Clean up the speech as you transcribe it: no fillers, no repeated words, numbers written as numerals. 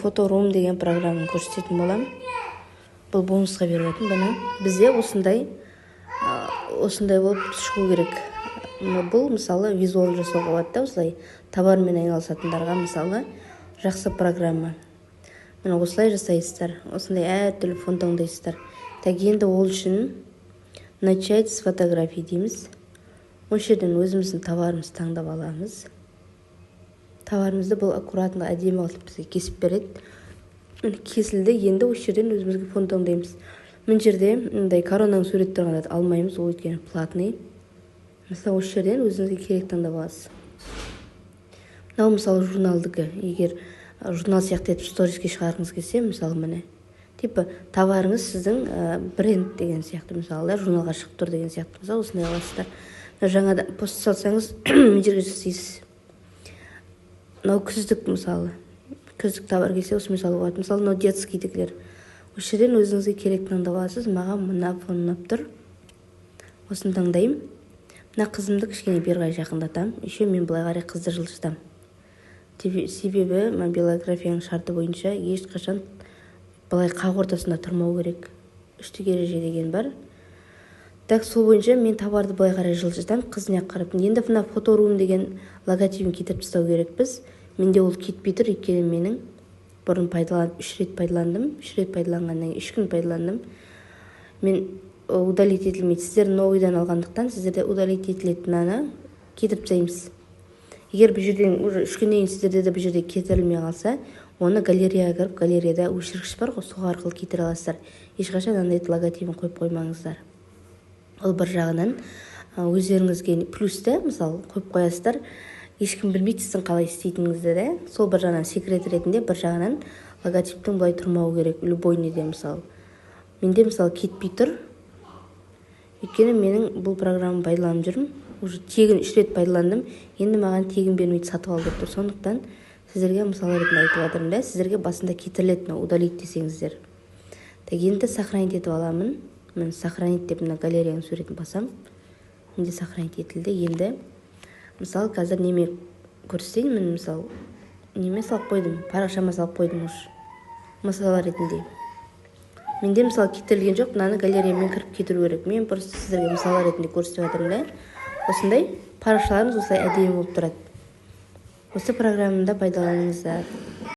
Фоторум деген программаны көрсететін болам. Бұл бонусқа берілетін. Бұны бізде осындай болып шығу керек. Бұл мысалы визуал жасауға болады да, осылай товармен айналысатындарға мысалы жақсы программа. Мына осылай жасайсыздар, осындай әртүрлі фон таңдайсыздар. Енді ол үшін начать с фотографии дейміз. Осы жерден өзіміздің товарымызды таңдап аламыз. Товарымызды бұл аккуратно әдемі қылып бізге кесіп береді. Кесілді, енді осы жерден өзімізге фон таңдаймыз. Мына жерде мындай коронаның суреттері ғана алмаймыз, ол өйткені платный. Мысалы осы жерден өзіңізге керек таңдап аласыз. Мынау мысалы журналдікі. Егер журнал сияқты етіп сториске шығарғыңыз келсе, мысалы міне типа товарыңыз сіздің бренд деген сияқты, мысалы журналға шығып тұр деген сияқты. Мысалы осындай аласыздар. Жаңада пост салсаңыз мына жерге жасайсыз. Мынау күздік, мысалы күздік товар келсе осы мысалы болады. Мысалы мынау детскийдікілер. Осы жерден өзіңізге керек таңдап аласыз. Маған мына фон ұнап тұр, осыны таңдаймын. Мына қызымды кішкене бері қарай жақындатам. Еще мен былай қарай қызды жылжытам. Себебі биолографияның шарты бойынша ешқашан былай қақ ортасында тұрмау керек. Үштік ереже деген бар. Так, сол бойынша мен товарды былай қарай жылжытам, қызына қарап. Енді мына фоторум деген логотипін кетіріп тастау керекпіз. Менде ол кетпей тұр, өйткені менің бұрын пайдаланып 3 рет пайдаландым. 3 рет пайдаланғаннан 3 күн пайдаландым. Мен удалить етілмейді. Сіздер новыйдан алғандықтан сіздерде удалить етілетінін кетіріп тастаймыз. Егер бұл жерден уже 3 күннен кейін сіздерде де бұл жерде кетірілмей қалса, оны галереяға кіріп, галереяда өшіргіш бар ғой, сол арқылы кетіре аласыздар. Ешқашан андай логотипін қойып қоймаңыздар. Ол бір жағынан өздеріңізге плюсті, мысалы, қойып қоясыздар. Ешкім білмейді сіздің қалай істейтініңізді де. Сол бір жағынан секрет ретінде, бір жағынан логотиптің былай тұрмауы керек, любой неде мысалы. Менде мысалы кетпей тұр. Өйткені менің бұл программаны пайдаланып жүрмін. Уже тегін 3 рет пайдаландым. Енді маған тегін бермейді, сатып ал деп тұр. Сондықтан сіздерге мысалы ретінде айтып жатырмын да, сіздерге басында кетіріледі, удалить десеңіздер. Енді сохранить етіп аламын. Мен сохранить деп мына галереяның суретін басам. Менде сохранить етілді. Енді мысалы қазір неме көрсетейін. Мен мысалы неме салып қойдым, парақшама салып қойдым уже. Мысалы ретінде. Менде мысалы кетірілген жоқ, мынаны галереямен кіріп кетіру керек. Мен просто сіздерге мысалы ретінде көрсетіп жатырмын да. Осындай парақшаларыңыз осылай әдемі болып тұрады. Осы программада пайдаланыңыздар.